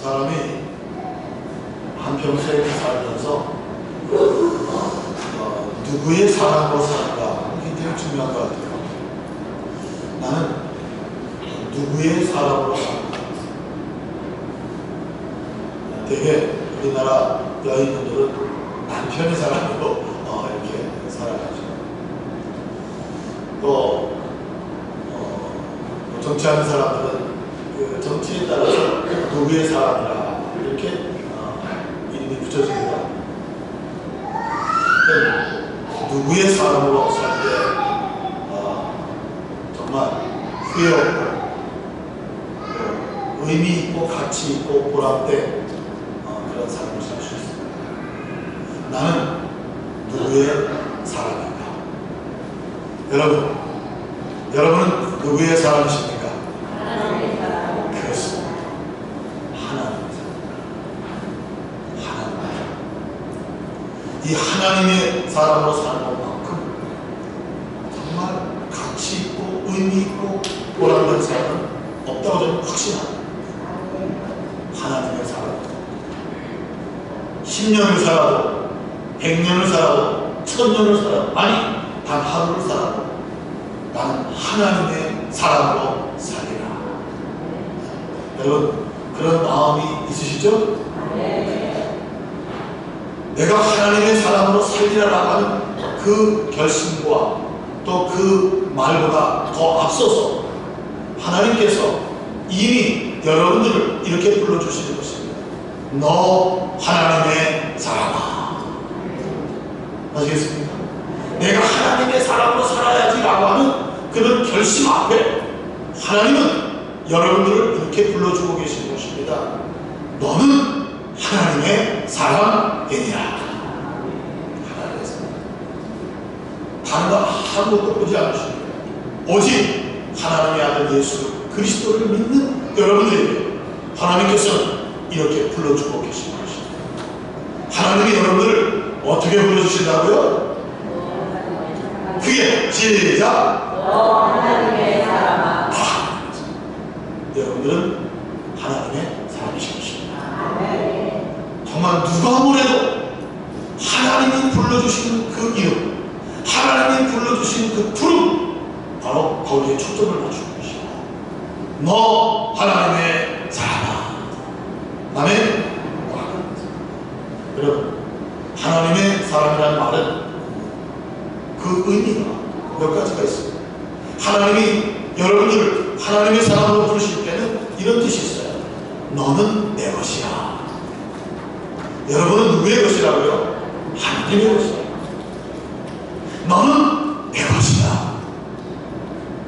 사람이 한평생 살면서 누구의 사랑으로 사는가 굉장히 중요한 것 같아요. 나는 누구의 사랑으로 사는가. 되게 우리나라 여인분들은 남편의 사랑으로 이렇게 살아가죠. 또 정치하는 사람들은 그 정치에 따라서 누구의 사랑이라 이렇게 이름이 붙여집니다. 누구의 사랑으로 살 때 정말 후회 없고 의미 있고 가치 있고 보람된 그런 삶을 살 수 있습니다. 나는 누구의 사랑인가? 여러분은 누구의 사랑이십니까? 하나님의 사랑. 그렇습니다. 하나님의 사랑. 이 하나님의 사랑으로 사는 것만큼 정말 가치 있고 의미 있고 보람된 삶은 없다고 저는 확신합니다. 하나님의 사랑. 10년을 살아도 100년을 살아도 1000년을 살아도 아니 단 하루를 살아도 나는 하나님의 사랑으로 살리라. 여러분 그런 마음이 있으시죠? 네. 내가 하나님의 사랑으로 살리라라고 하는 그 결심과 또 그 말보다 더 앞서서 하나님께서 이미 여러분들을 이렇게 불러주시는 것입니다. 너 하나님의 사랑아. 아시겠습니까? 내가 하나님의 사랑으로 살아야지라고 하는 그런 결심 앞에 하나님은 여러분들을 이렇게 불러주고 계시는 것입니다. 너는 하나님의 사랑이니라. 하나님의 사랑. 다른 거 아무것도 보지 않으십니다. 오직 하나님의 아들 예수 그리스도를 믿는 여러분들에게 하나님께서는 이렇게 불러주고 계시는 것입니다. 하나님이 여러분들을 어떻게 불러주신다고요? 그게 시작! 너 하나님의 사랑아. 여러분들은 하나님의 사람이신 것입니다. 네. 정말 누가 뭐래도 하나님이 불러주시는 그 이름, 하나님이 불러주시는 그 부름, 바로 거기에 초점을 맞추는 것입니다. 너 하나님의 사랑아. 아멘. 여러분, 하나님의 사랑이라는 말은 그 의미가 몇 가지가 있습니다. 하나님이 여러분들을 하나님의 사랑으로 부르실 때는 이런 뜻이 있어요. 너는 내 것이야. 여러분은 누구의 것이라고요? 하나님의 것이야. 너는 내 것이야.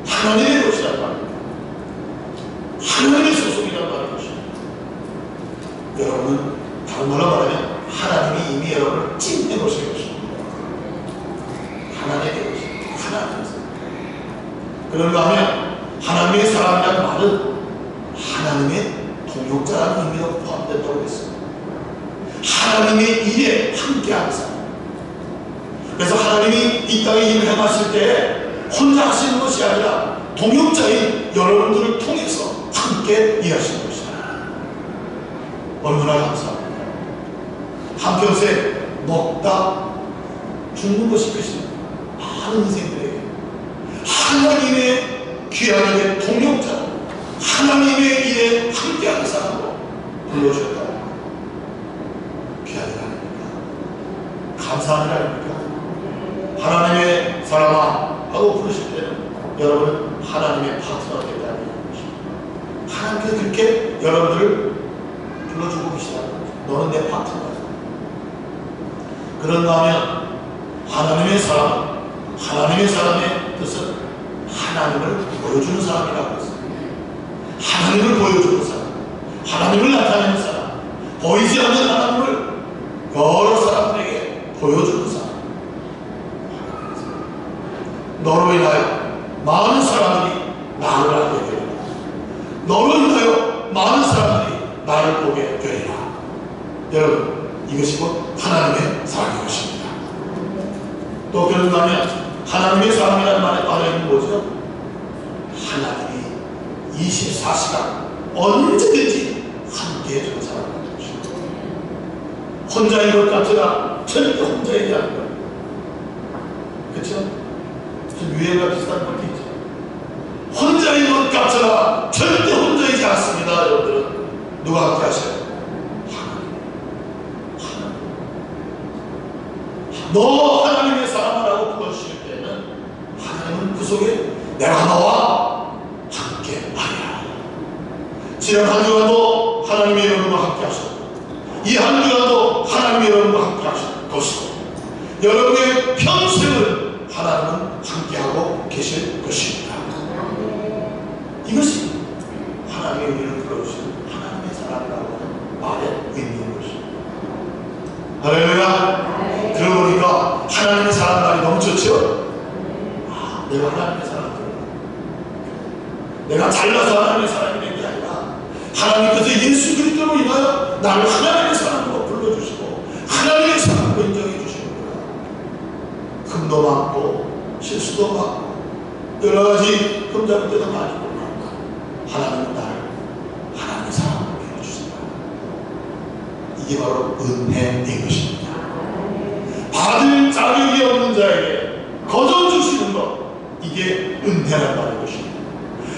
하나님의 것이란 말입니다. 하나님의 소속이란 말이죠. 여러분은 다른 말로 말하면 하나님이 이미 여러분을 찜해 놓으신 것입니다. 하나님의 것입니다. 하나님의 사랑. 그런가 하면 하나님의 사랑이라는 말은 하나님의 동역자라는 의미가 포함된다고 했습니다. 하나님의 일에 함께하는 사람. 그래서 하나님이 이 땅에 일을 행하실 때 혼자 하시는 것이 아니라 동역자인 여러분들을 통해서 함께 일하시는 것이다. 얼마나 감사합니다. 한평생 먹다 죽는 것이 끝입니다. 많은 인생들에게 하나님의 귀한 일의 동역자, 하나님의 일에 함께하는 사람으로 불러주셨다. 귀한 일 아닙니까? 감사한 일 아닙니까? 하나님의 사랑아 하고 부르실 때는 여러분은 하나님의 파트너가 된다는 것입니다. 하나님께서 그렇게 여러분들을 불러주고 계시다는 거죠. 너는 내 파트너다. 그런가 하면 하나님의 사랑은, 하나님의 사랑의 뜻은 하나님을 보여주는 사람이라고 했어요. 하나님을 보여주는 사람, 하나님을 나타내는 사람, 보이지 않는 하나님을 여러 사람들에게 보여주는 사람. 너로 인하여 많은 사람들이 나를 알게 되리라. 너로 인하여 많은 사람들이 나를 보게 되리라. 여러분, 이것이 곧 하나님의 사랑인 것입니다. 또 그런가 하면 하나님의 사랑이라는 말에 따르는 뭐죠? 하나님이 24시간 언제든지 함께 해주는 사람이라는 것입니다. 혼자인 것 같으나 절대 혼자이지 않는 것. 그렇죠? 유행과 비슷한 것도 있죠. 혼자인 것 같으나 절대 혼자이지 않습니다. 여러분들은 누가 함께 하셔요? 너 하나님의 사람이라고 불러주실 때는 하나님은 그 속에 내가 너와 함께 하리라. 지난 한 주간도 하나님의 이름으로 함께 하셨고 이 한 주간도 하나님의 이름으로 함께 하실 것이고 여러분의 평생을 하나님은 함께하고 계실 것입니다. 이것이 하나님의 의미를 불러주시는 하나님의 사람이라고 하는 말의 의미인 것입니다. 할렐루야. 그러고 보니까 하나님의 사람 말이 너무 좋죠? 아, 내가 하나님의 사람이구나. 내가 잘나서 하나님의 사람이 된 게 아니라 하나님께서 예수 그리스도로 인하여 나를 하나님의 사람으로 불러주시고 하나님의 사람으로 인정해 주시는구나. 금도 많고 실수도 많고 여러 가지 흠잡을 때도 많이 많고 하나님은 나를 하나님의 사람으로 불러주신다. 이게 바로 은혜인 것입니다. 받을 자격이 없는 자에게 거저 주시는 것, 이게 은혜란 말인 것입니다.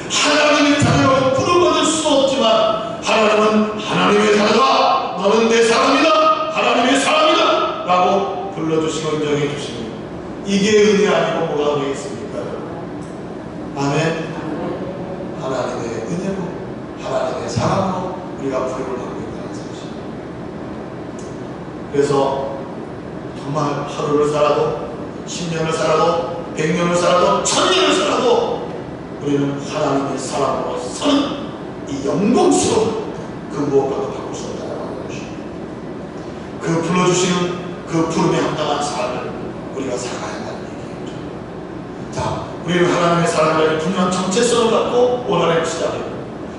하나님의 자녀로 부름받을 수 없지만 하나님은 하나님의 자녀다, 너는 내 사람이다, 하나님의 사람이다 라고 불러주시고 인정해 주시는 이게 은혜 아니고 뭐가 은혜겠습니까? 아멘. 하나님의 은혜로 하나님의 사랑으로 우리가 부름을 받고 있다는 사실입니다. 그래서 정말 하루를 살아도 10년을 살아도 100년을 살아도 1000년을 살아도 우리는 하나님의 사랑으로 사는 이 영광스러운 그 무엇과도 바꿀 수 없다는 것입니다. 그 불러주시는 그 부름에 합당한 삶을 우리가 살아야 한다는 얘기죠. 자, 우리는 하나님의 사랑을 분명한 정체성을 갖고 올 한해 시작해요.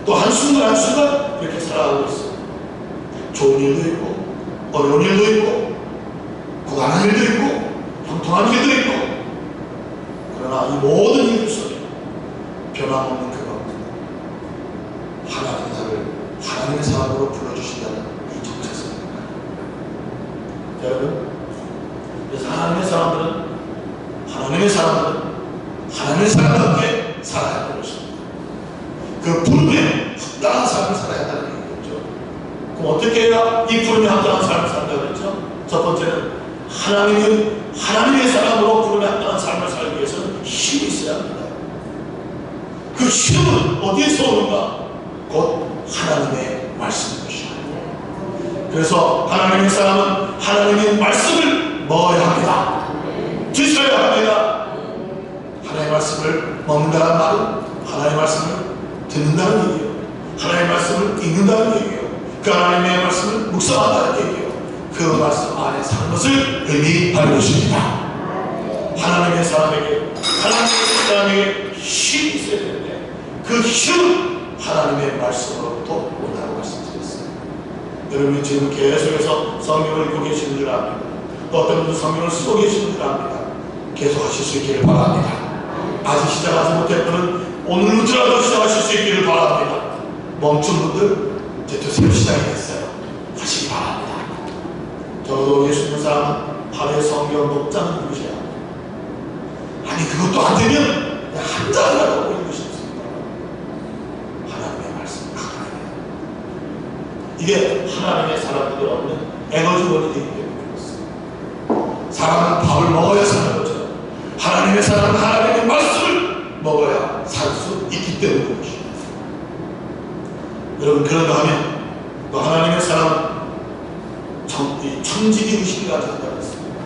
또 한순간 한순간 이렇게 살아가고 있어요. 좋은 일도 있고 어려운 일도 있고 고단한 일도 있고 형통한 일도 있고 그러나 이 모든 일들 속에 변함없는 그것 하나님이 나를 하나님의 사람으로 불러주신다는 이 정체성입니다. 여러분, 그래서 하나님의 사람들은 하나님의 사람답게 살아야 하는 것입니다. 그 부름에 합당한 삶을 살아야 한다는 얘기겠죠. 그럼 어떻게 해야 이 부름에 합당한 삶을 산다고 그랬죠? 첫 번째는 하나님의 사람으로 부름에 합당한 삶을 살기 위해서는 힘이 있어야 합니다. 그 힘은 어디에서 오는가? 곧 하나님의 말씀인 것입니다. 그래서 하나님의 사람은 하나님의 말씀을 먹어야 합니다. 드셔야 합니다. 하나님의 말씀을 먹는다는 말은 하나님의 말씀을 듣는다는 얘기예요. 하나님의 말씀을 읽는다는 얘기예요. 그 하나님의 말씀을 묵상한다는 얘기예요. 그 말씀 안에 사는 것을 의미하는 것입니다. 하나님의 사람에게 힘이 있어야 되는데 그 힘은 하나님의 말씀으로부터 온다고 말씀드렸어요. 여러분이 지금 계속해서 성경을 읽고 계시는 줄 압니다. 또 어떤 분도 성경을 쓰고 계시는 줄 압니다. 계속 하실 수 있기를 바랍니다. 아직 시작하지 못할 분은 오늘부터라도 시작하실 수 있기를 바랍니다. 멈춘 분들 이제 새로 시작이 됐어요. 하시기 바랍니다. 저도 예수 믿는 사람은 하루에 성경 독장을 읽으셔야 합니다. 아니 그것도 안 되면 한 장이라도 읽으실 수 있습니다. 하나님의 말씀 이게 하나님의 사람들이 없는 에너지원이 되기 때문에 그렇습니다. 사람은 밥을 먹어야 사는 거죠. 하나님의 사람은 하나님의 말씀을 먹어야 살 수 있기 때문에 그렇습니다. 여러분 그런가 하면 또 하나님의 사람은 청지기 의식을 가지고 한다고 했습니다.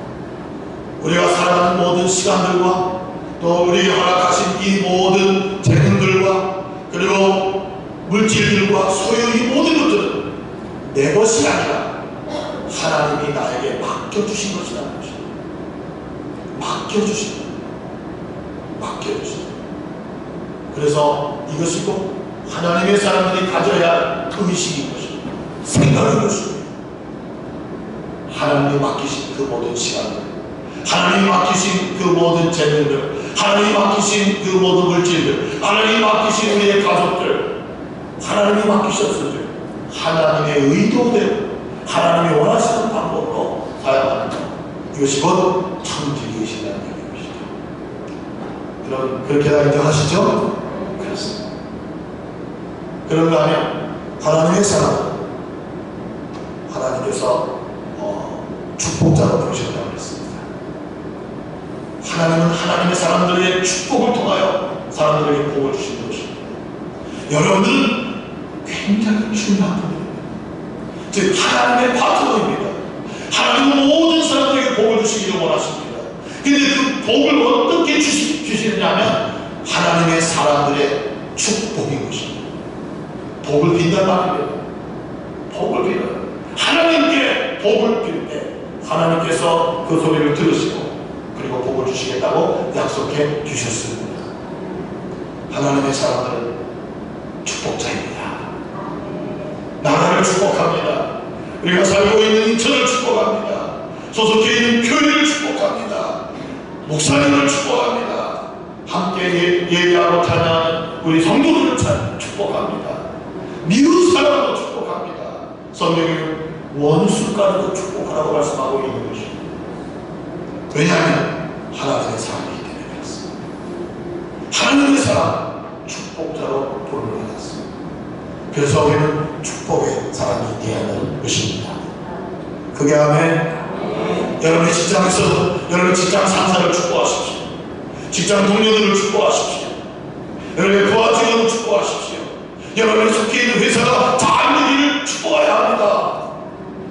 우리가 살아가는 모든 시간들과 또 우리에게 허락하신 이 모든 재능들과 그리고 물질들과 소유 이 모든 것들은 내 것이 아니라 하나님이 나에게 맡겨주신 것이라는 것입니다. 맡겨주신 그래서 이것이 꼭 하나님의 사람들이 가져야 할 의식인 것입니다. 생각인 것입니다. 하나님이 맡기신 그 모든 시간들, 하나님이 맡기신 그 모든 재능들, 하나님이 맡기신 그 모든 물질들, 하나님이 맡기신 우리의 가족들, 하나님이 맡기셨을 때 하나님의 의도대로 하나님이 원하시는 방법으로 사용하는 것, 이것이 곧 천지기이시라는 얘기입니다. 그럼 그렇게 다 인정하시죠? 그렇습니다. 그런가 하면 하나님의 사람, 하나님께서 축복자로 부르셨다고 했습니다. 하나님은 하나님의 사람들의 축복을 통하여 사람들에게 복을 주시는 것입니다. 여러분들은 굉장히 중요한 분입니다. 즉 하나님의 파트너입니다. 하나님은 모든 사람들에게 복을 주시기를 원하십니다. 근데 그 복을 어떻게 주시느냐면 하나님의 사람들의 축복인 것입니다. 복을 빈단 말입니다. 복을 빌어요. 하나님께 복을 빌 때 하나님께서 그 소리를 들으시고 그리고 복을 주시겠다고 약속해 주셨습니다. 하나님의 사람들은 축복자입니다. 나라를 축복합니다. 우리가 살고 있는 인천을 축복합니다. 소속해 있는 교회를 축복합니다. 목사님을 축복합니다. 함께 예배하고 찬양하는 우리 성도들을 축복합니다. 미운 사람도 축복합니다. 성경에는 원수까지도 축복하라고 말씀하고 있는 것입니다. 왜냐하면 하나님의 사람이기 때문에 그렇습니다. 하나님의 사람, 축복자로 부름을 받았습니다. 그래서 우리는 축복의 사람이 되어야 하는 것입니다. 그게 아멘. 여러분의 직장에서 여러분의 직장 상사를 축복하십시오. 직장 동료들을 축복하십시오. 여러분의 부하 직원을 축복하십시오. 여러분의 속해 있는 회사가 잘 되기를 축복해야 합니다.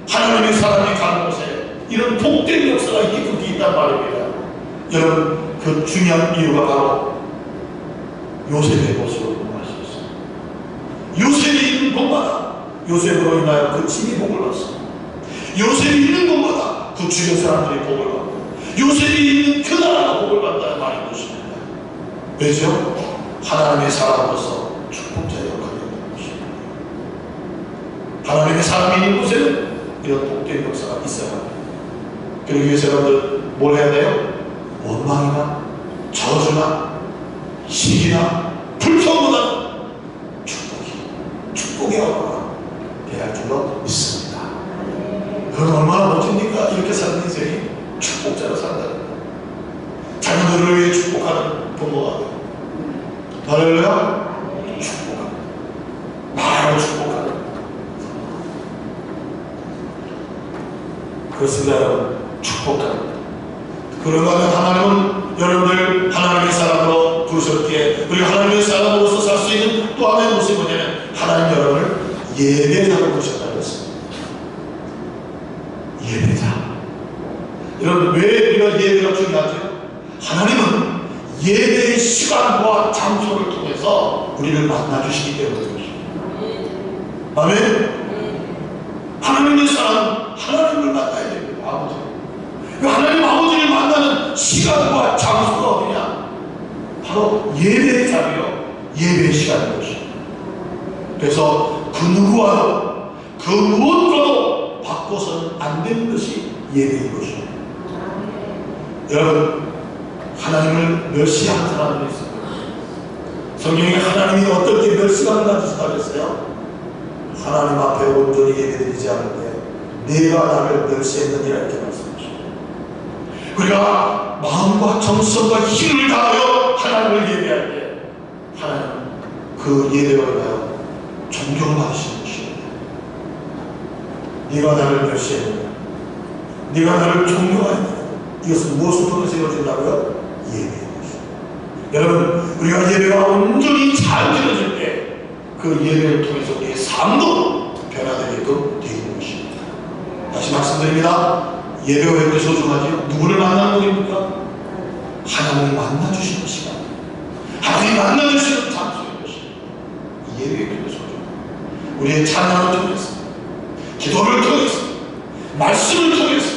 하나님의 사람이 가는 곳에 이런 복된 역사가 있게끔 되어 있단 말입니다. 여러분, 그 중요한 이유가 바로 요셉의 모습을 공부하셨어요. 요셉이 있는 곳마다 요셉으로 인하여 그 집이 복을 받습니다. 요셉이 있는 곳마다 그 주변 사람들이 복을 받고 요셉이 있는 그 나라가 복을 받는다는 말인 것입니다. 왜죠? 하나님의 사람으로서 축복자 역할을 하는 것입니다. 하나님의 사람이 있는 곳에는 이런 복된 역사가 있어야 합니다. 그러기 위해서 여러분들 뭘 해야 돼요? 원망이나 저주나 시기나 불평보다는 축복의 언어가 돼야 줄로 믿습니다. 그건 얼마나 멋집니까? 이렇게 사는 인생이 축복자로 산다는 거. 자녀들을 위해 축복하는 부모가 돼요. 할렐루야. 축복하는, 나를 축복하는. 그렇습니다, 여러분. 축복합니다. 그런가 하면 하나님은 여러분들 하나님의 사람으로 부르셨기에 우리가 하나님의 사람으로서 살 수 있는 또 하나의 모습이 뭐냐면 하나님 여러분을 예배자로 부르셨다고 했습니다. 예배자. 여러분, 왜 우리가 예배가 중요하죠? 하나님은 예배의 시간과 장소를 통해서 우리를 만나주시기 때문에 그렇습니다. 아멘. 하나님의 사람, 하나님을 만나야 됩니다. 아버지. 하나님 아버지를 만나는 시간과 장소가 어디냐? 바로 예배의 자리요, 예배의 시간인 것입니다. 그래서 그 누구와도 그 무엇과도 바꿔서는 안 되는 것이 예배인 것입니다. 여러분, 하나님을 멸시한 사람들이 있습니다. 성경에 하나님이 어떻게 멸시감을 가지셨다고 했어요? 하나님 앞에 온전히 예배드리지 않는데 내가 나를 멸시했느니라 이렇게 말씀하십니다. 우리가 마음과 정성과 힘을 다하여 하나님을 예배할 때 하나님은 그 예배로 인하여 존경을 받으시는 것입니다. 네가 나를 멸시했느냐, 네가 나를 존경하였느냐, 이것은 무엇을 통해서 이루어진다고요? 예배인 것입니다. 여러분, 우리가 예배가 온전히 잘 드려질 때 그 예배를 통해서 우리의 삶도 변화되게끔 되어 있는 것입니다. 다시 말씀드립니다. 예배가 왜 그렇게 소중하지요? 누구를 만나는 것입니까? 하나님을 만나주시는 시간, 하나님이 만나주시는 장소인 것입니다. 예배가 그렇게 소중합니다. 우리의 찬양을 통해서, 기도를 통해서, 말씀을 통해서,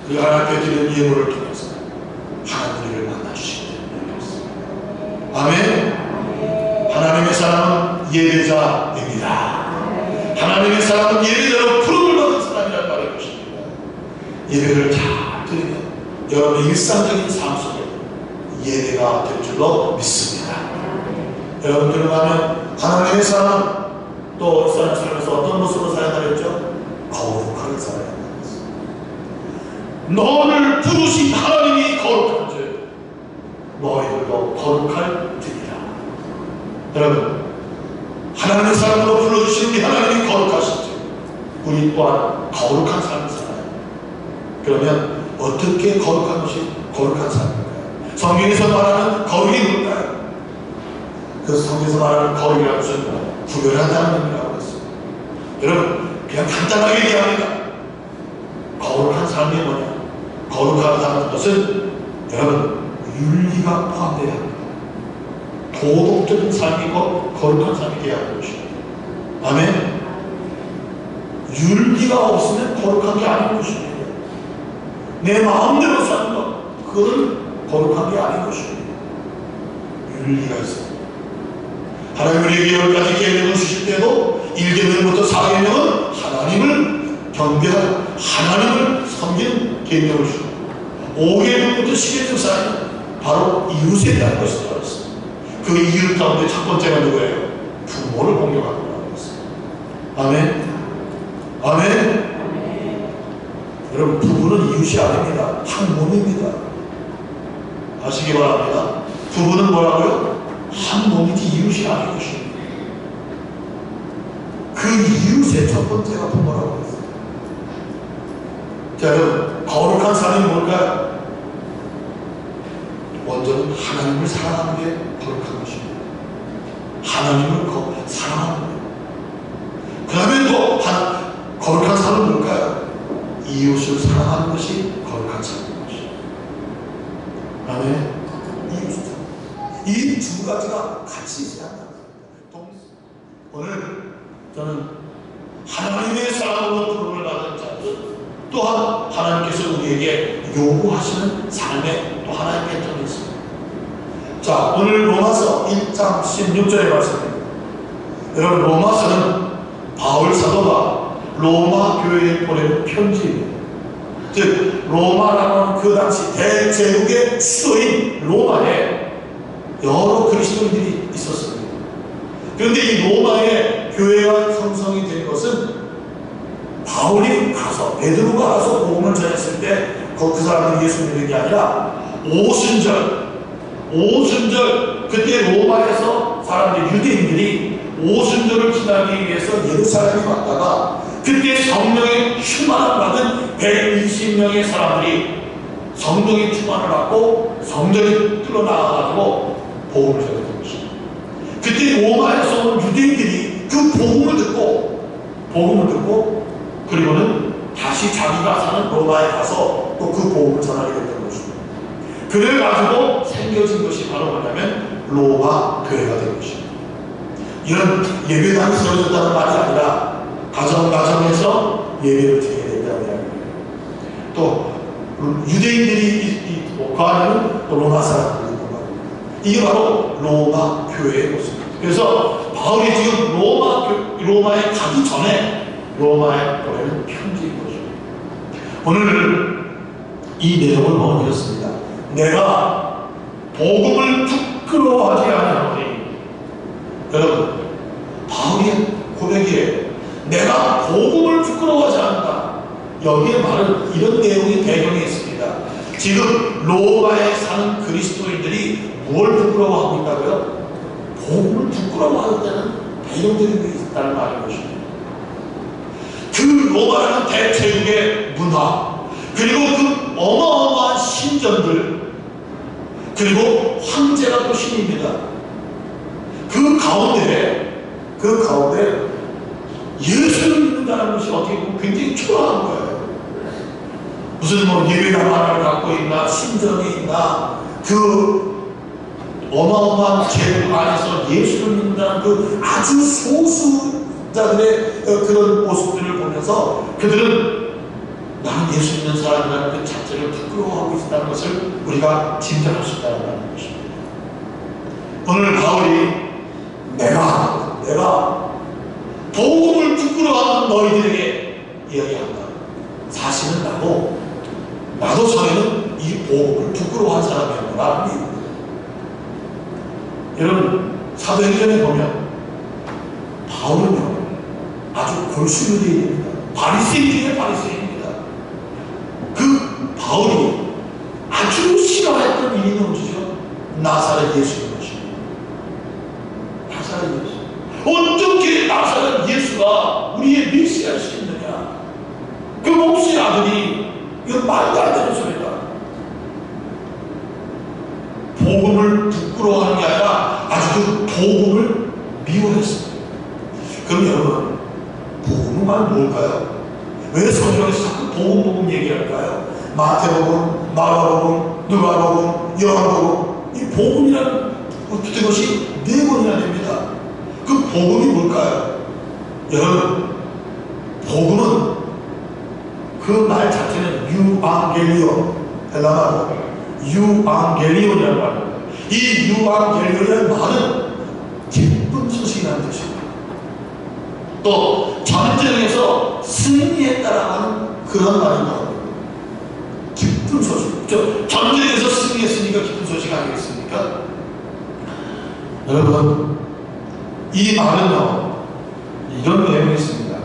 그 하나님께 드리는 예물을 통해서 하나님을 만나주시기 때문에 그렇습니다. 아멘. 하나님의 사람은 예배자입니다. 하나님의 사람은 예배자로 부름을 받은 사람이란 말인 것입니다. 예배를 잘 드리면 여러분의 일상적인 삶 속에 예배가 될 줄로 믿습니다. 여러분들은 하면 하나님의 사람, 또 이스라엘 삶에서 어떤 모습으로 살아야 되겠죠? 거룩하게 살아야 한다는 것입니다. 너를 부르신 하나님이 거룩한 줄 너희들도 거룩할지니라. 여러분, 하나님의 사람으로 불러주신 우리 하나님이 거룩하시죠. 우리 또한 거룩한 삶을 살아요. 그러면 어떻게 거룩한 것이 거룩한 삶일까요? 성경에서 말하는 거룩이 뭘까요? 그 성경에서 말하는 거룩이라는 것은 구별한다는 의미라고 했습니다. 여러분, 그냥 간단하게 얘기합니다. 거룩한 삶이 뭐냐? 거룩하다는 것은 여러분 윤리가 포함되어야 합니다. 도덕적인 삶이고 거룩한 삶이 되어야 하는 것입니다. 아멘. 윤리가 없으면 거룩한 게 아닌 것입니다. 내 마음대로 사는 것, 그건 거룩한 게 아닌 것입니다. 윤리가 있습니다. 하나님 우리에게 10가지 계명을 주실 때도 1계명부터 4계명은 하나님을 경배하는, 하나님을 섬기는 계명을 주고 5계명부터 10계명 사이는 바로 이웃에 대한 것이 들어있습니다. 그 이웃 가운데 첫 번째가 누구예요? 부모를 공경하는 것입니다. 아멘. 아멘. 여러분, 부부는 이웃이 아닙니다. 한 몸입니다. 아시기 바랍니다. 부부는 뭐라고요? 한 몸이지 이웃이 아닌 것입니다. 그 이웃의 첫 번째가 부모라고 했어요. 자, 여러분, 거룩한 삶이 뭘까요? 먼저는 하나님을 사랑하는 게 거룩한 것입니다. 하나님을 사랑하는 거예요. 그 다음에 또 거룩한 삶은 뭘까요? 이웃을 사랑하는 것이 거룩한 삶인 것입니다. 아멘. 이 두 가지가 같이 있어야 한다는 겁니다. 오늘 저는 하나님의 사랑으로 부름을 받은 자들, 또한 하나님께서 우리에게 요구하시는 삶에 또 하나의 패턴이 있습니다. 자, 오늘 로마서 1장 16절의 말씀입니다. 여러분, 로마서는 바울 사도가 로마 교회에 보내는 편지입니다. 즉 로마라는 그 당시 대제국의 수도인 로마에 여러 그리스도인들이 있었습니다. 그런데 이 로마의 교회가 형성이 된 것은 바울이 가서, 베드로가 가서 복음을 전했을 때 그 사람들이 예수 믿는 게 아니라 오순절 그때 로마에서 사람들, 유대인들이 오순절을 지나기 위해서 예루살렘에 왔다가 그때 성령의 충만을 받은 120명의 사람들이 성령의 충만을 받고 성전이 뚫어나가가지고 복음을 전했던 것입니다. 그때 로마에서 온 유대인들이 그 복음을 듣고 그리고는 다시 자기가 사는 로마에 가서 또 그 복음을 전하게 됐던 것입니다. 그래가지고 생겨진 것이 바로 뭐냐면 로마 교회가 된 것입니다. 이런 예배당이 세워졌다는 말이 아니라 가정에서 예배를 드리게 된다는 이야기예요. 또 유대인들이 있고 그 안에는 또 로마 사람들이 있는 거예요. 이게 바로 로마 교회의 모습입니다. 그래서 바울이 지금 로마에 가기 전에 로마에 보내는 편지인 거죠. 오늘 이 내용을 넣어드렸습니다. 내가 복음을 부끄러워하지 아니하노니. 여러분, 바울의 고백이에요. 내가 복음을 부끄러워하지 않는다. 여기에 말은 이런 내용이 배경에 있습니다. 지금 로마에 사는 그리스도인들이 뭘 부끄러워하고 있다고요? 복음을 부끄러워하는 데는 배경들이 있다는 말인 것입니다. 그 로마라는 대제국의 문화, 그리고 그 어마어마한 신전들, 그리고 황제가 또 신입니다. 그 가운데 예수를 믿는다는 것이 어떻게 보면 굉장히 초라한 거예요. 무슨 예배당 하나를 갖고 있나, 신전이 있나, 그 어마어마한 제국 안에서 예수를 믿는다는 그 아주 소수자들의 그런 모습들을 보면서 그들은 나는 예수 믿는 사람이라는 그 자체를 부끄러워하고 있다는 것을 우리가 짐작할 수 있다는 것입니다. 오늘 바울이 내가 복음을 부끄러워하는 너희들에게 이야기한다. 사실은 나도 전에는 이 복음을 부끄러워한 사람이었구나. 여러분, 사도행전에 보면 바울은요 아주 골수들입니다. 바리새인 중에 바리새인입니다. 그 바울이 아주 싫어했던 일이 뭔지죠? 나사렛 예수인 것입니다. 나사렛 예수. 어떻게 나사렛 예수가 우리의 메시아일 수 있느냐? 그 목수의 아들이, 이거 말도 안 되는 소리다. 복음을 부끄러워하는 게 아니라 아주 그 복음을 미워했습니다. 그럼 여러분, 복음은 뭘까요? 왜 성경에서 자꾸 복음 얘기할까요? 마태복음, 마가복음, 누가복음, 요한복음, 이 복음이라는 것이 4권이나 됩니다. 그 복음이 뭘까요? 여러분, 복음은 그 말 자체는 유앙겔리온, 헬라말로 유앙겔리온이라고 합니다. 이 유앙겔리온이라는 말은 기쁜 소식이라는 뜻입니다. 또 전쟁에서 승리했다라고 하는 그런 말입니다. 기쁜 소식. 전쟁에서 승리했으니까 기쁜 소식 아니겠습니까? 여러분, 이 말은요, 이런 내용이 있습니다.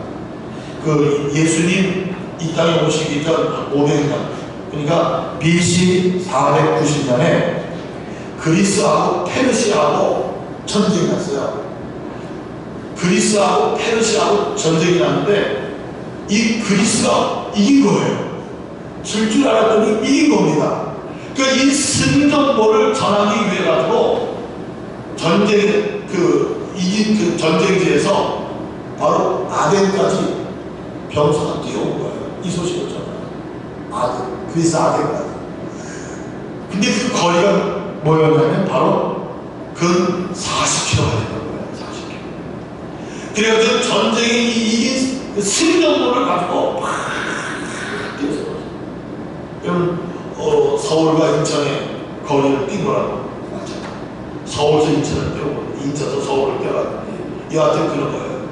그 예수님 이 땅에 오시기 전 500년, 그러니까 BC 490년에 그리스하고 페르시아하고 전쟁이 났어요. 그리스하고 페르시아하고 전쟁이 났는데 이 그리스가 이긴 거예요. 질 줄 알았더니 이긴 겁니다. 그러니까 이 승전보를 전하기 위해 가지고 이긴 그 전쟁지에서 바로 아덴까지 병사가 뛰어온 거예요. 이 소식을 전하요. 그리스 아덴까지. 근데 그 거리가 뭐였냐면 바로 근 40km가 되는 거예요. 40km. 그래가지고 전쟁이 이긴 그 승전보를 가지고 막 뛰어서 그럼 서울과 인천의 거리를 뛴 거라고. 서울에서 인천을 뛰어오고 인천에서 서울을 뛰어가고 여하튼 그런 거예요.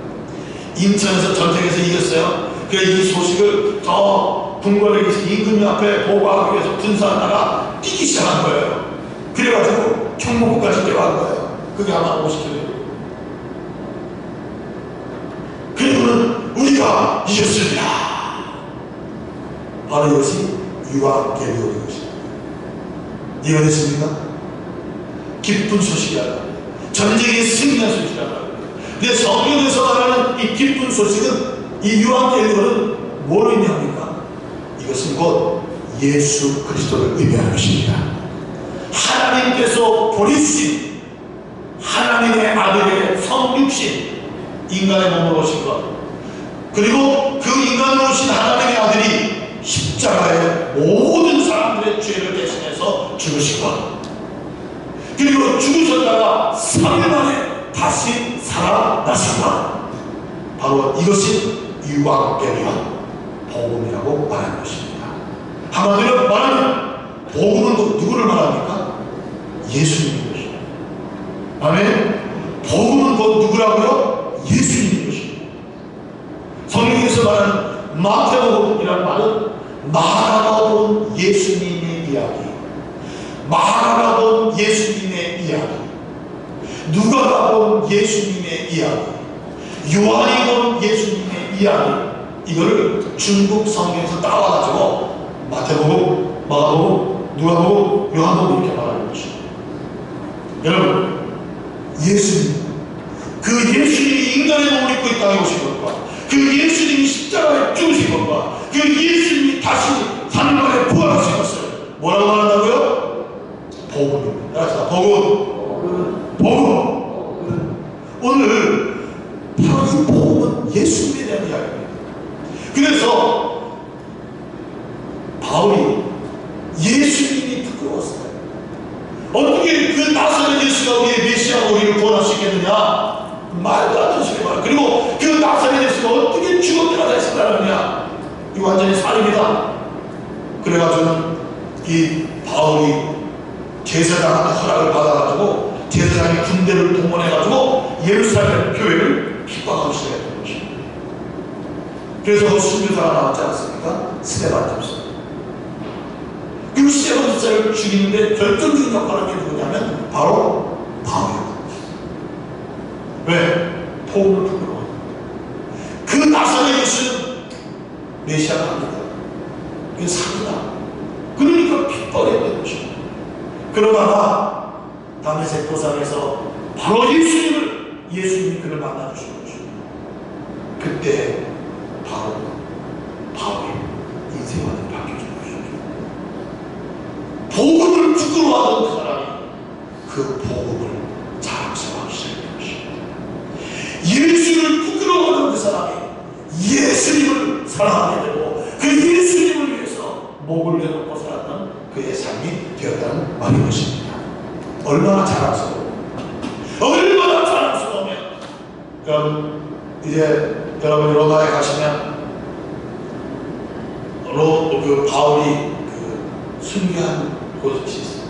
인천에서 전쟁에서 이겼어요. 그래서 이 소식을 저 궁궐에 계신 임금님 앞에 보고하기 위해서 군사하다가 뛰기 시작한 거예요. 그래가지고 경복궁까지 뛰어간 거예요. 그게 아마 50km. 그리고는 우리가 이겼습니다. 바로 이것이 유앙겔리온인 것입니다. 이해되십니까? 기쁜 소식이라고 합니다. 전쟁에 승리한 소식이라고 합니다. 근데 성경에서 말하는 이 기쁜 소식은, 이 유앙겔리온은 뭘 의미합니까? 이것은 곧 예수 그리스도를 의미하는 것입니다. 하나님께서 보내주신 하나님의 아들의 성육신, 인간의 몸으로 오신 것, 그리고 그 인간으로 오신 하나님의 아들이 십자가에 모든 사람들의 죄를 대신해서 죽으신 것, 그리고 죽으셨다가 3일 만에 다시 살아나신 것, 바로 이것이 유앙겔리온 복음이라고 말하는 것입니다. 한마디로 말하면 복음은 누구를 말합니까? 예수님인 것입니다. 아멘. 복음은 곧 누구라고요? 예수님인 것입니다. 성경에서 말하는 마태복음이라는 말은 마가가 본 예수님의 이야기, 마가가 본 예수님의 이야기, 누가가 본 예수님의 이야기, 요한이 본 예수님의 이야기, 이거를 중국 성경에서 따와가지고 마태복음, 마가복음, 누가복음, 요한복음 이렇게 말하는 것입니다. 여러분, 예수님, 그 예수님이 인간의 몸을 입고 이 땅에 오신 것과, 그 예수님이 십자가에 죽으신 것과, 그 예수님이 다시 3일 만에 부활하신 것을 뭐라고 말한다고요? 복음입니다. 알았어? 복음. 복음. 오늘 바로 이 복음은 예수님에 대한 이야기입니다. 그래서 바울이 예수님이 부끄러웠어요. 어떻게 그 나사렛 예수가 우리의 메시아로 우리를 구원할 수 있겠느냐? 말도 안 되는 소리 말이야. 그리고 그 나사렛 예수가 어떻게 죽었다가 다시 살아나느냐? 이거 완전히 살인이다. 그래가지고 이 바울이 제사장한테 허락을 받아가지고 제사장이 군대를 동원해가지고 예루살렘 교회를 핍박하기 시작했던 것입니다. 그래서 그 순교자가 나왔지 않습니까? 스데반 집사. 그 스데반 집사를 죽이는데 결정적인 역할을 하는 게 누구냐면 바로 바울입니다. 왜? 복음을 부끄러워요. 그 메시아가 아니다. 이게 사기다. 그러니까 핏벌이 것입니다. 그러다가 다메섹 도상에서 바로 예수님이 그를 만나주신 것입니다. 그때 바로 바울이 인생이 완전히 바뀌어진 것입니다. 복음을 부끄러워하던 그 사람이 그 복음을 자랑스러워하기 시작한 것입니다. 예수를 부끄러워하던 그 사람이 예수님을 사랑하게 되고 그 예수님을 위해서 목을 내놓고 살았던 그의 삶이 되었다는 말인 것입니다. 얼마나 자랑스러워, 얼마나 자랑스러우면, 여러분 이제 여러분이 로마에 가시면 그 바울이 그 순교한 곳이 있어요.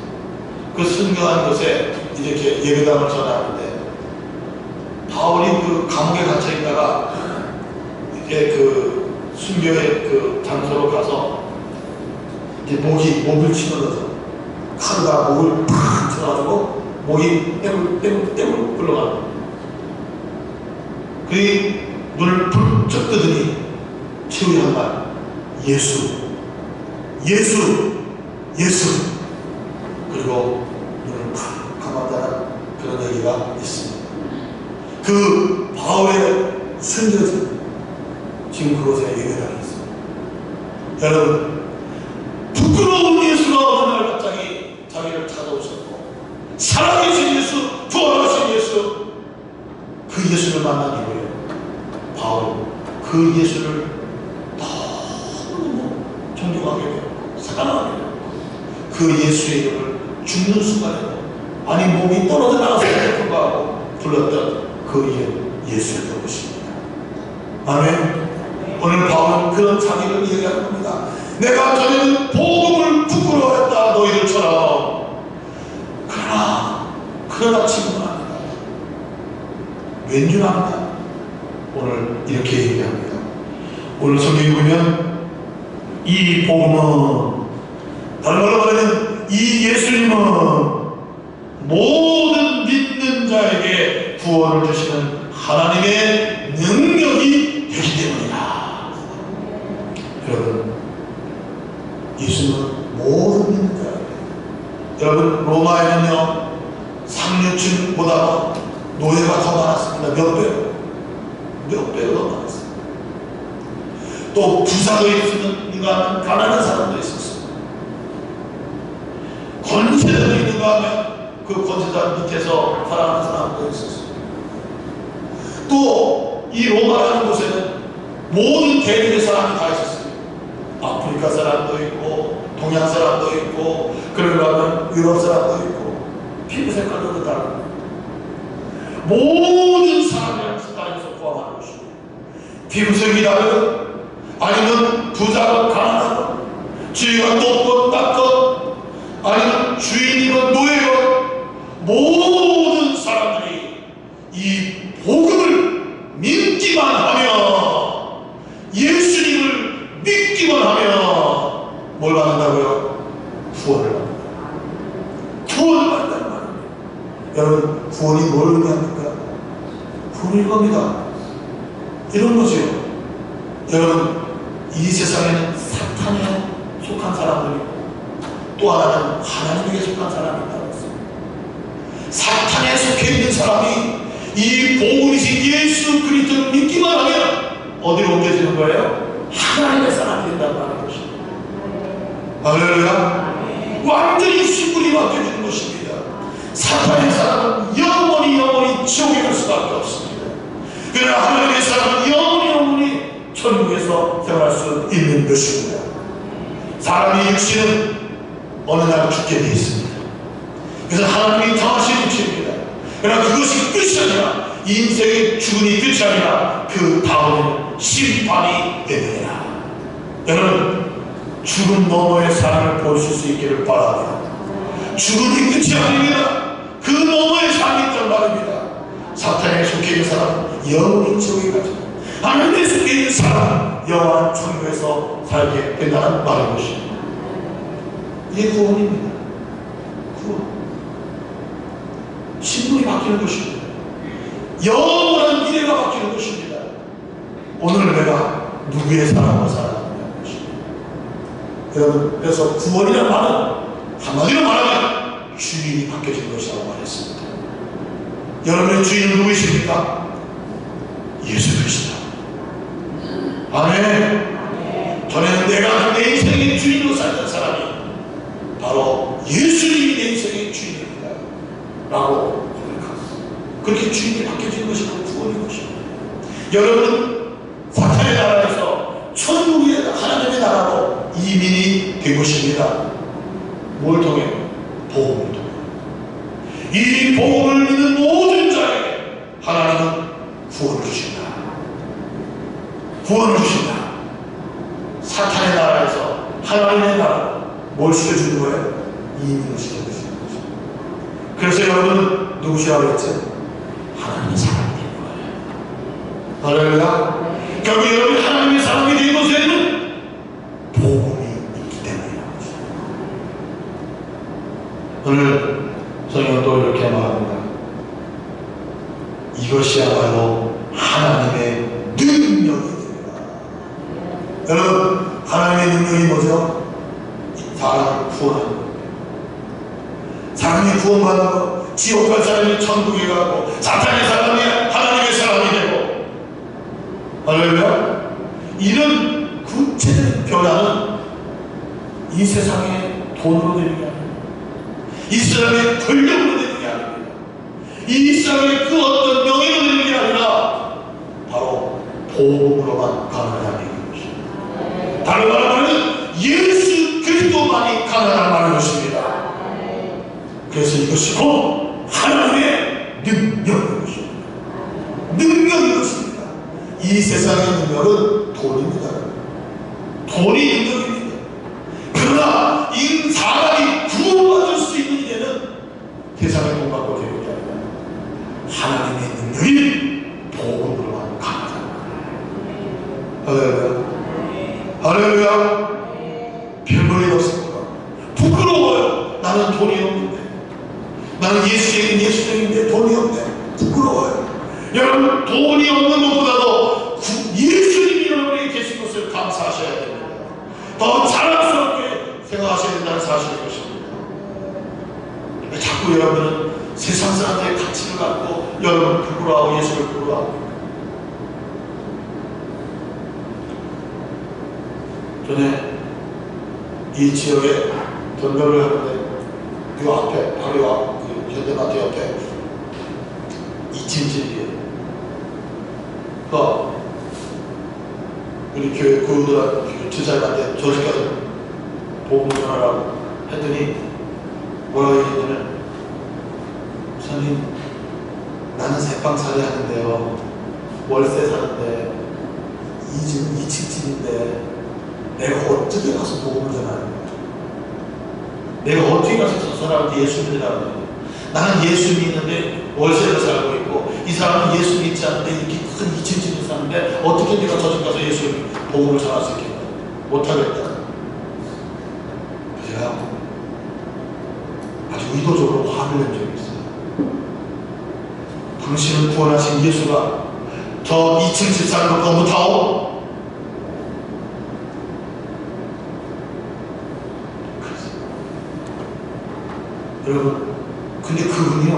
그 순교한 곳에 이제 이렇게 예배당을 전하는데 바울이 그 감옥에 갇혀 있다가 이제 그 순교의 그 장소로 가서 이제 목을 치면서 칼에다 목을 팍 쳐가지고 목이 떼물 굴러가는 거예요. 그의 눈을 불쩍 뜨더니 최후의 한 말, 예수. 그리고 눈을 팍 감았다는 그런 얘기가 있습니다. 그 바울의 순교지 지금 그곳에 예배당이 있습니다. 여러분, 부끄러운 예수가 어느 날 갑자기 자기를 찾아오셨고 살아계신 예수, 부활하신 예수, 그 예수를 만난 이후에 바울은 그 예수를 너무 존경하게 되었고 사랑하게 되었고 그 예수의 이름을 죽는 순간에도 아니 몸이 떨어져 나갔음에도 불구하고 불렀던 그 이름 예수였던 것입니다. 아멘. 오늘 바울은 그런 자기를 얘기하는 겁니다. 내가 전에는 복음을 부끄러워했다 너희들처럼. 그러나 지금은 아니다. 왠줄 압니다. 오늘 이렇게 얘기합니다. 오늘 성경에 보면 이 복음은, 다른 말로 말하면 이 예수님은 모든 믿는 자에게 구원을 주시는 하나님의 능력이 되기 때문이다. 여러분, 예수님은 모든 믿는 자에게, 여러분 로마에는요 상류층보다 노예가 더 많았습니다. 몇 배로 더 많았어요. 또 부자도 있는가 하면 가난한 사람도 있었어요. 권세자도 있는가 하면 그 권세자 밑에서 살아가는 사람도 있었어요. 또 이 로마라는 곳에는 모든 대륙의 사람이 다 있었어요. 아프리카 사람도 있고 동양 사람도 있고 그런가 하면 유럽 사람도 있고 피부 색깔도 다르고 모든 사람이라는 스타일에서 포함하는 것입니다. 피부색이 다르고 아니면 부자건 가난하건 지위가 높건 낮건 아니면 주인이건 노예건 모든 사람들이 이 복음을 믿기만 하면, 예수님을 믿기만 하면 뭘 받는다고요? 구원을 받는다. 구원을 받는다는 말입니다. 여러분, 구원이 뭘 의미합니까? 구원일 겁니다. 이런 거죠. 여러분, 이 세상에는 사탄에 속한 사람들이 있고 또 하나는 하나님에게 속한 사람이 있다고 했습니다. 사탄에 속해 있는 사람이 이 복음이신 예수 그리스도를 믿기만 하면 어디로 옮겨지는 거예요? 하나님의 사람이 된다는 말인 것입니다. 할렐루야. 완전히 신분이 바뀌어지는 것입니다. 사탄의 사람은 영원히 지옥에 갈 수밖에 없습니다. 그러나 하나님의 사람은 영원히 천국에서 생활할 수 있는 것입니다. 사람의 육신은 어느 날 죽게 되어 있습니다. 그래서 하나님이 정하신 육신입니다. 그러나 그것이 끝이 아니라, 인생의 죽음이 끝이 아니라 그 다음에는 심판이 되느니라. 여러분, 죽음 너머의 삶을 보실 수 있기를 바랍니다. 죽음이 끝이 아닙니다. 그 너머의 삶이 있단 말입니다. 사탄에 속해 있는 사람은 영원히 지옥에 가죠. 하나님에 속해 있는 사람은 영원한 천국에서 살게 된다는 말인 것입니다. 이게 구원입니다. 구원. 신분이 바뀌는 것입니다. 영원한 미래가 바뀌는 것입니다. 오늘 내가 누구의 사람으로 살아? 여러분, 그래서 구원이라는 말은 한마디로 말하면 주인이 바뀌어진 것이라고 말했습니다. 여러분의 주인은 누구이십니까? 예수 그리스도. 아멘. 전에는 내가 내 인생의 주인으로 살던 사람이 바로 예수님이 내 인생의 주인입니다 라고 고백하고, 그렇게 주인이 바뀌어진 것이 그 구원인 것입니다. 여러분은 사탄의 나라에서 천국의 하나님의 나라로 이민이 된 것입니다. 뭘 통해? 복음을 통해. 이 복음을 믿는 모든 자에게 하나님은 구원을 주신다. 구원을 주신다. 사탄의 나라에서 하나님의 나라로 뭘 시켜주는 거예요? 이민을 시켜주시는 거죠. 그래서 여러분은 누구시라고 했죠? 하나님의 사람이 된 거예요. 할렐루야. 결국 여러분이 하나님의 사람이 된 것에는 복음이 있기 때문이라는 것이죠. 오늘 성경은 또 이렇게 말합니다. 이것이야말로 하나님의 능력이 됩니다. 여러분, 하나님의 능력이 뭐죠? 사람을 구원하는 것. 사람이 구원받는 것, 지옥 갈 사람이 천국에 가고, 사탄의 사람이 하나님의 사람이 되고, 할렐루야. 이런 구체적인 변화는 이 세상의 돈으로 되는 게 아닙니다. 이 사람의 권력으로 되는 게 아닙니다. 이 사람의 그 어떤 명예로 되는 게 아니라 바로 복음으로만 가능하다는 것입니다. 다른 말로 말하면 예수 그리스도만이 가능하다는 것입니다. 그래서 이것이 곧 하나님의 능력인 것입니다. 능력인 것입니다. 이 세상의 능력은 돈입니다. 돈이 능력입니다. 그러나 이 사람이 구원받을 수 있는 이제는 세상의 돈 갖고 되는 게 아니라 하나님의 능력이 복음으로만 가능하다. 할렐루야. 할렐루야. 별볼일 없습니다. 부끄러워요. 나는 돈이 없는데, 나는 예수적인데 돈이 없네. 부끄러워요. 여러분, 돈이 없는 것보다도 예수님이 여러분에게 계신 것을 감사하셔야 됩니다. 더 자랑스럽게 생각하셔야 된다는 사실일 것입니다. 자꾸 여러분은 세상 사람들의 가치를 갖고 여러분 부끄러워하고 예수를 부끄러워하고. 전에 이 지역에 전도를 하는데 그 앞에 바로 그 현대마트 옆에 2층 집이에요. 우리 교회 교우들한테 주사님한테 조직가서 복음을 전하라고 했더니 뭐라고 얘기했냐면, 목사님, 나는 새빵살이 하는데요, 월세 사는데 이 집은 2층 집인데 내가 어떻게 가서 복음을 전하는 거야? 내가 어떻게 가서 저 사람한테 예수 믿으라고 그래? 나는 예수 믿는데 월세를 살고 있고, 이 사람은 예수 믿지 않는데 이렇게 큰 2층 집에 사는데 어떻게 네가 저 집 가서 예수 복음을 전할 수 있겠냐? 못하겠다. 제가 아주 의도적으로 화를 낸 적이 있어요. 당신을 구원하신 예수가 저 2층 집 사는 거 못하오? 여러분, 근데 그분이요,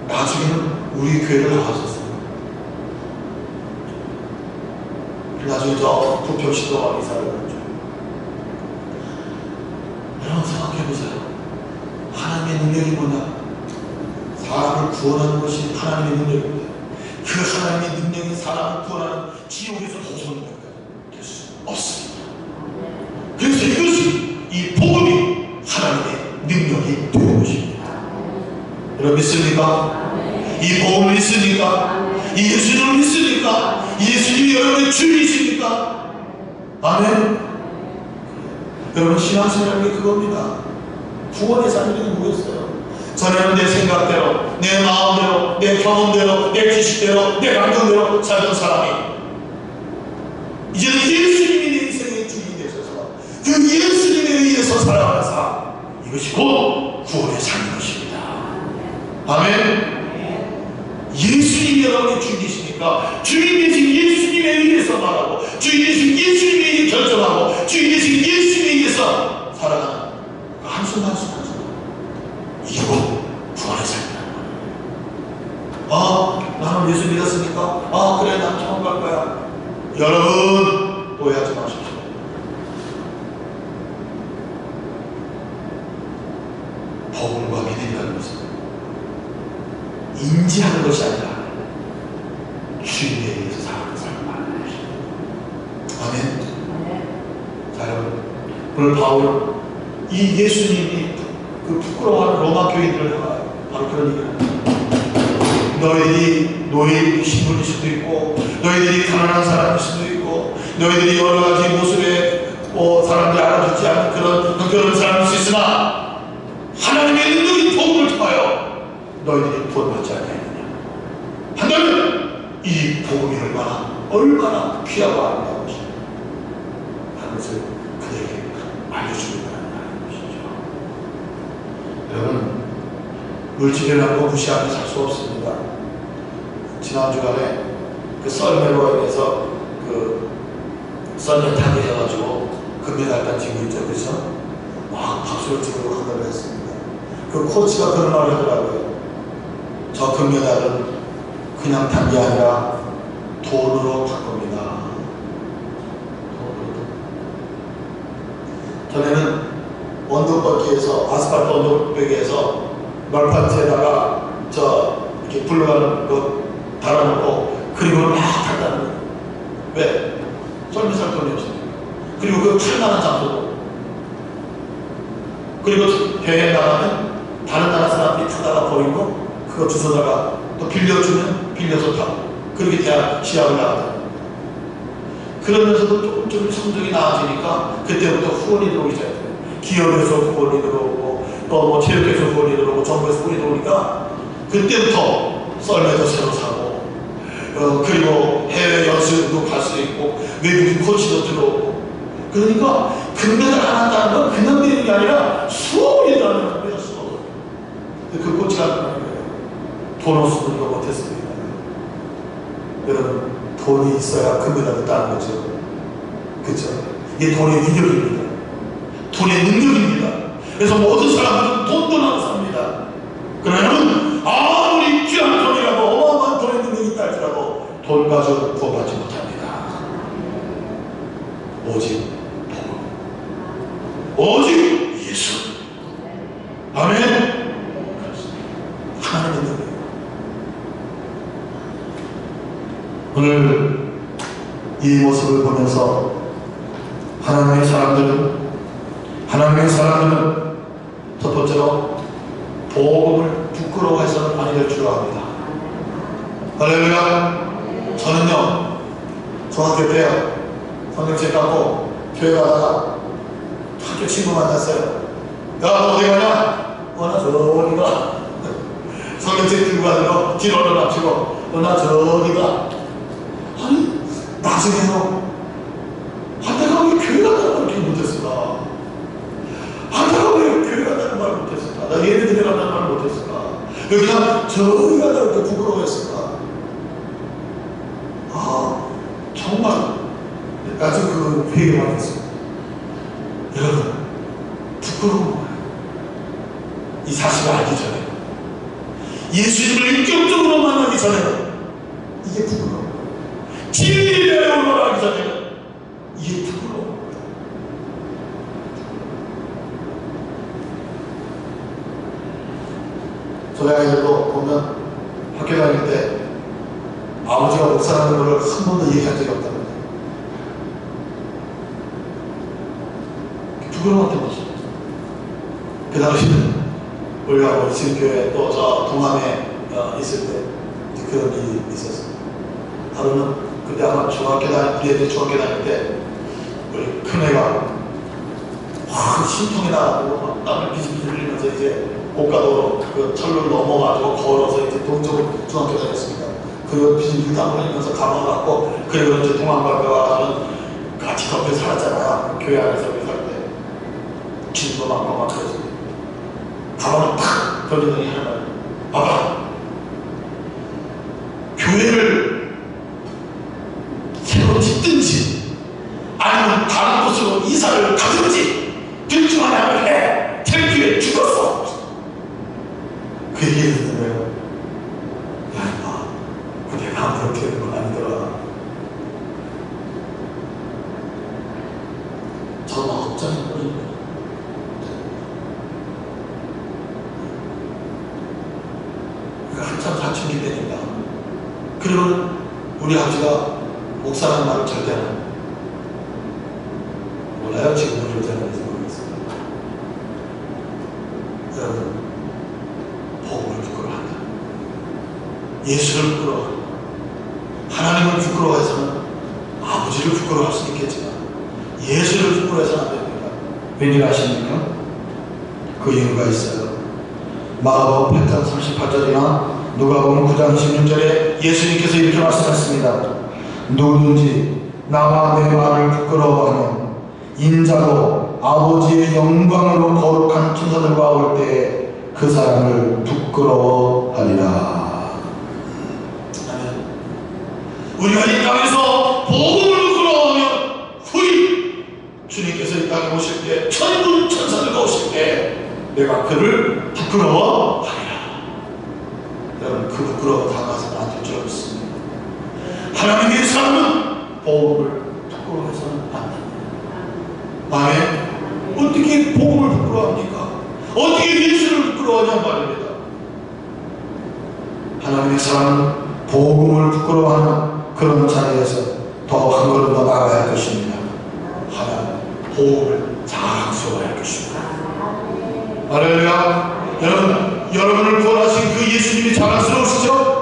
나중에는 우리 교회를 나가셨어요. 나중에 저 부평시도 이사를 갔죠. 여러분, 생각해보세요. 하나님의 능력이 뭐냐? 사람을 구원하는 것이 하나님의 능력입니다. 그 하나님의 능력이 사람을 구원하는 지옥에서 벗어나는 것까지 될 수 없습니다. 그래서 이것이, 이 복음이 하나님의 능력이 되는 것입니다. 여러분 믿습니까? 이 복음을 믿습니까? 이 예수님을 믿습니까? 이 예수님이 여러분의 주님이십니까? 아멘. 여러분, 신앙생활이 그겁니다. 구원의 삶이 뭐였어요? 전에는 내 생각대로, 내 마음대로, 내 경험대로, 내 지식대로, 내 감정대로 살던 사람이 이제는 예수님이 내 인생의 주인이 되셔서 그 예수님에 의해서 살아가는 사람, 이것이 곧 구원의 삶인 것입니다. 아멘. 예수님이 여러분의 주인이시니까 주인 되신 예수님에 의해서 말하고, 주인 되신 예수님에 의해 결정하고, 주인 되신 예수님에 의해서 여러분 오해하지 마십시오. 복음과 믿음이라는 것은 인지하는 것이 아니라 주님에 의해서 사는 삶을 말하는 것입니다. 아멘. 자, 여러분, 오늘 바울은 이 예수님이 그 부끄러워하는 로마 교인들을 향하여 바로 그런 얘기를 합니다. 너희들이 노예인 신분일 수도 있고, 너희들이 가난한 사람일 수도 있고, 너희들이 여러 가지 모습에 사람들이 알아주지 않는 그런 사람일 수 있으나 하나님의 능력이 복음을 통하여 너희들이 구원받지 않겠느냐 한다면 이 복음이 얼마나 귀하고 아름다운 것이냐 하는 것을 그들에게 알려주겠다는 것이죠. 여러분, 물질이라는 거 무시하며 살 수 없습니다. 지난 주간에 그 썰매로 인해서 그 썰매 타게 해가지고 금메달 딴 친구 있죠, 그렇죠? 막 박수를 치고 한다고 했습니다. 그 코치가 그런 말을 하더라고요. 저 금메달은 그냥 탄 게 아니라 돈으로 탄 겁니다. 전에는 언덕바퀴에서 아스팔트 언덕배기에서 널판지에다가 이렇게 굴러가는 거 달아놓고 그리고 막 탄다는 거예요. 왜? 썰매살 돈이 없으니까. 그리고 그 탈만한 장소도. 그리고 대회 나가면 다른 나라 사람들이 타다가 버리고 그거 주워다가 또 빌려주면 빌려서 타고 그렇게 대학 시합을 나가다. 그러면서도 조금 성적이 나아지니까 그때부터 후원이 들어오기 시작해요. 기업에서 후원이 들어오고 또 뭐 체육회에서 후원이 들어오고 정부에서 후원이 들어오니까 그때부터 썰매도 새로 사고 그리고 해외 연수도 갈 수 있고 외국인 코치도 들어오고 그러니까 금메달 하나 따는 건 그냥 되는 게 아니라 수억이 따는 겁니다. 수억. 그 코치가 하는 거예요. 돈 없으면 이거 못했습니다. 여러분, 돈이 있어야 금메달을 따는 거죠. 그렇죠? 이게 돈의 위력입니다. 돈의 능력입니다. 그래서 모든 사람들은 돈하고 삽니다. 그러면 아무리 귀한 돈이라도 어마어마한 돈의 능력이 있다 할지라도 돈 가지고 구원받지 못합니다. 오직 오직 예수. 아멘. 하나님의 능력. 오늘 이 모습을 보면서 하나님의 사람들은 첫 번째로 복음을 부끄러워해서는 아니 될 줄 압니다. 할렐루야. 저는요, 중학교 때요, 성경책 갖고 교회 가다가 학교 친구 만났어요. 야, 너 어디 가냐? 나 저기 가. 성경책 들고 가서 뒤로 납치고 나 저기 가. 아니, 나중에는 내가 왜 교회 가다는 말 이렇게 못했을까? 내가 왜 교회 가다는 말 못했을까? 나 예배드려 간다는 말 못했을까? 그냥 저기 가다 이렇게 부끄러워했을까? 정말 아주 그 회개만 했어요. 여러분, 부끄러운 거예요. 이 사실을 알기 전에, 예수님을 인격적으로 만나기 전에는 이게 부끄러운 거예요. 진리에 올라가기 전에는 이게 부끄러운 거예요. 저희 아이들도 보면 학교 다닐 때 아버지가 목사라는 것을 한 번도 얘기한 적이 없다는 거예요. 부끄러웠던 거죠. 그 당시는 우리가 지금교회 또 저 동안에 있을 때 그런 일이 있었어요. 하루는 그때 아마 우리 애들 중학교 다닐 때 우리 큰애가 심통이 나가지고 막 땀을 비실비실 흘리면서 이제 고가도로 그 철로를 넘어가지고 걸어서 이제 동쪽으로 중학교 다녔습니다. 그리고 비실비실 땀을 흘리면서 가방을 갖고 그리고 이제 동안관계 와서 같이 덮여 살았잖아요. 교회 안에서 우리 살 때. 진도 많고 막 그래서 가방을 탁 돌리더니 하는 말이에요. 아빠, 교회를 새로 짓든지 아니면 다른 곳으로 이사를 가든지 둘 중 하나를 해. 텔교회 죽었어. 그 얘기를 듣는 거예요. 야, 임마, 그 내가 그렇게 되는 건 아니더라. 걱정이 버린 거예요. 한참 사춘기 때니까. 그리고 우리 아버지가 목사라는 말을 절대 안 합니다. 몰라요? 지금 우리 교회에서 모르겠어요. 여러분, 복음을 부끄러워한다. 예수를 부끄러워한다. 하나님을 부끄러워해서는 아버지를 부끄러워할 수 있겠지만 예수를 부끄러워해서는 안 됩니다. 왠지 아십니까? 그 이유가 있어요. 마가복음 8장 38절이나 누가복음 9장 16절에 예수님께서 이렇게 말씀하셨습니다. 누구든지 나와 내 말을 부끄러워하면 인자도 아버지의 영광으로 거룩한 천사들과 올 때에 그 사람을 부끄러워하리라. 아멘. 우리가 이 땅에서 복음을 부끄러워하면 후이 주님께서 이 땅에 오실 때 천군 천사들과 오실 때 내가 그를 부끄러워하리라. 여러분, 그 부끄러워 다가서는 안 될 줄 없습니다. 하나님의 사람은 복음을 부끄러워해서는 안 됩니다. 아멘. 어떻게 복음을 부끄러워합니까? 어떻게 예수를 부끄러워하냔 말입니다. 하나님의 사람은 복음을 부끄러워하는 그런 자리에서 더 한 걸음 더 나아가야 할 것입니다. 하나님 복음을 자랑스러워야 할 것입니다. 할렐루야. 여러분을 구원하신 그 예수님이 자랑스러우시죠?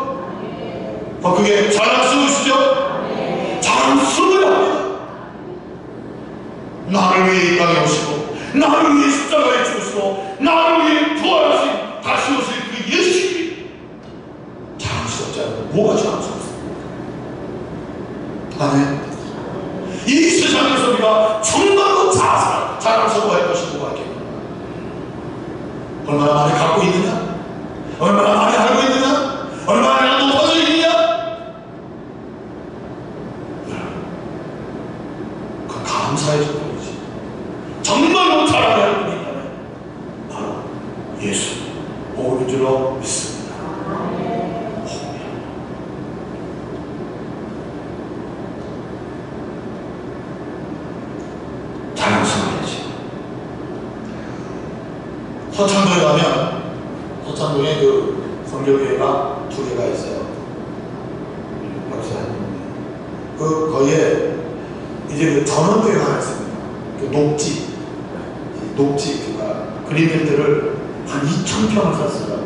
그게 자랑스러우시죠? 자랑스러워야 합니다. 나를 위해 이 땅에 오시고 나를 위해 십자가에 죽으시고 나를 위해 부활하신 다시 오실 그 예수님이 자랑스럽지 않고 뭐가 자랑스럽습니까? 아멘. 이 세상에서 우리가 정말로 자랑스러워할 것이 뭐가 있겠냐? 얼마나 많이 갖고 있느냐? 얼마나 많이 알고 있느냐? 얼마나 높아져 있느냐? 그 감사의 조건이지. 정말로 자랑해야 할 분이 있다면 바로 예수 복음인 줄로 믿습니다. 자랑스러워야지. 서창동에 가면 서창동에 그 성교교회가 두 개가 있어요. 거기에 이제 그 전원교회가 하나 있습니다. 그 녹지 그린필드를 한 2,000평을 샀어요.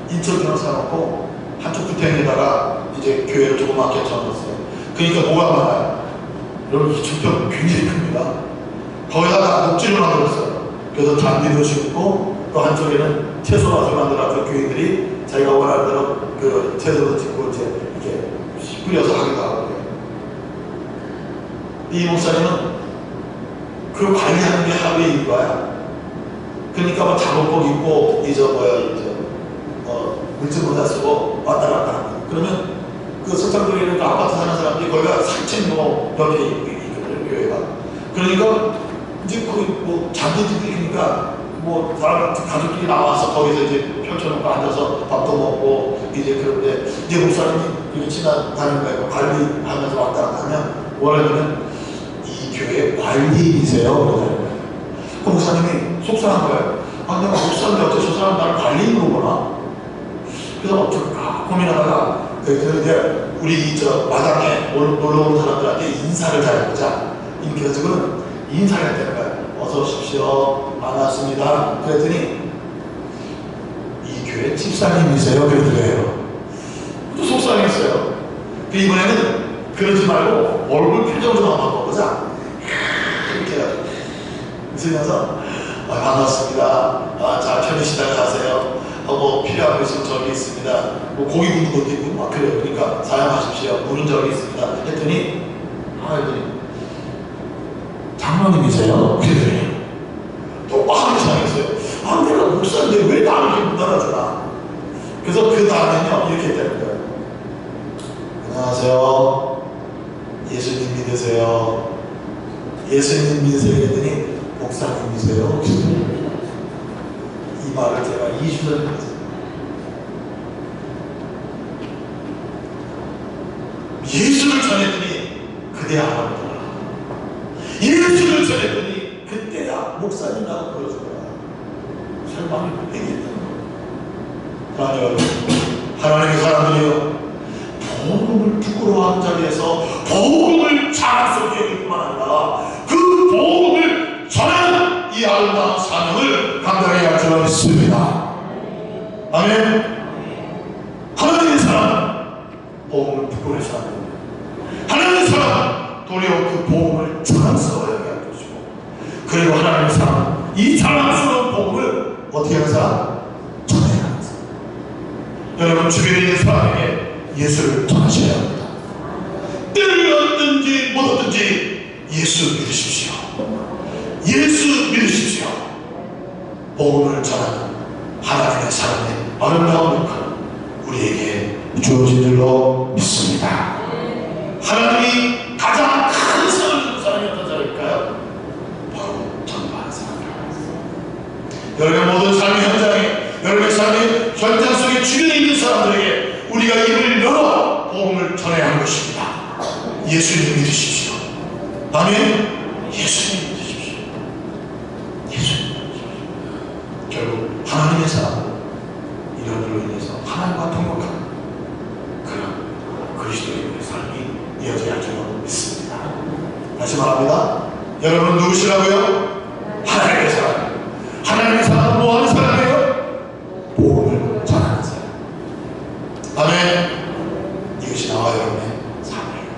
2,000평을 사놓고 한쪽 구탱에다가 이제 교회를 조그맣게 쳐놨어요. 그러니까 뭐가 많아요? 여러분 2,000평 굉장히 큽니다. 거기다가 녹지를 만들었어요. 그래서 잔디도 심고 또 한쪽에는 채소밭을 만들어서 교인들이 자기가 원하는 대로 그 채소도 짓고 이제 이렇게 뿌려서 하기도 하고요. 이 목사님은 그 관리하는 게 하루의 일과야. 그러니까 뭐 작업복 입고 물질 모자 쓰고 왔다 갔다 하고 그러면 그 서창동에 그 아파트 사는 사람들이 거기가 3층 옆에 있거든요, 교회가. 그러니까 이제 거기 뭐 잔디들이니까 뭐 사람 가족들이 나와서 거기서 이제 펼쳐놓고 앉아서 밥도 먹고 이제 그런데 이제 목사님이 이렇게 지나다니는 거예요. 관리하면서 왔다 갔다 하면 원래는 이 교회 관리인이세요. 그러잖아요. 그 목사님이 속상한 거예요. 아, 내가 목사인데 어째 저 사람 나를 관리인으로 보나? 그래서 어쩔까 고민하다가 이제 우리 저 마당에 놀러 오는 사람들한테 인사를 잘해보자. 이렇게 해서 지금 인사를 했다는 거예요. 어서 오십시오. 반갑습니다. 그랬더니 이 교회 집사님이세요. 그러더래요. 또 속상했어요. 이번에는 그러지 말고 얼굴 표정을 좀 한번 바꿔보자. 이렇게 해가지고 웃으면서 반갑습니다. 잘 편히 가세요. 뭐 필요한 거 있으면 저기 있습니다. 뭐 고기 굽는 것도 있고 막 그래요. 그러니까 사용하십시오. 물은 저기 있습니다. 했더니 장로님이세요? 그러더니 또 막 이상했어요. 내가 목사인데 왜 나를 이렇게 못 알아주나? 그래서 그 다음에는요 이렇게 했다는 거예요. 안녕하세요. 예수님 믿으세요. 예수님 믿으세요. 그랬더니 목사님이세요. 이 말을 제가 20년 했어요. 예수를 전했더니 그때 알아보더라. 예수를 전했더니 그때 목사님이라고 불러주거라. 설마 얘기했다는 거. 아니요. 하나님의 사람들이요, 복음을 부끄러워하는 자리에서 복음을 자랑스럽게 여길 뿐만 아니라 그 복음을 전하는 이 아름다운 사명을 감당해야 할 줄 믿습니다. 아멘. 하나님의 사람 복음을 부끄러워하지 않는, 하나님의 사람 도리어 그 복음을 자랑스러워하게 할 것이고, 그리고 하나님의 사람 이 자랑스러운 복음을 어떻게 하는 사람? 전해야 하는 사람. 여러분 주변에 있는 사람에게 예수를 전하셔야 합니다. 때를 얻든지 못 얻든지 예수 믿으십시오. 예수 믿으십시오. 복음을 전하는 하나님의 사람의 아름다운 역할 우리에게 주어진 줄로 믿습니다. 하나님이 가장 큰 상을 주는 사람이 어떤 사람일까요? 바로 전도하는 사람입니다. 여러분의 모든 삶의 현장에, 여러분의 삶의 현장 속에 주변에 있는 사람들에게 우리가 입을 열어 복음을 전해야 하는 것입니다. 예수님 믿으십시오. 아멘. 예수님 믿으십시오. 예수님 믿으십시오. 결국 하나님의 사람, 이런 일로 인해서 하나님과 통역하는 그런 그리스도인의 삶이 이어져야 할 줄로 믿습니다. 다시 말합니다. 여러분 누구시라고요? 하나님의 사람. 하나님의 사람은 뭐하는 사람이에요? 복음을 전하는 사람. 아멘. 이것이 나와 여러분의 삶이에요.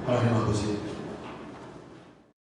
하나님 아버지,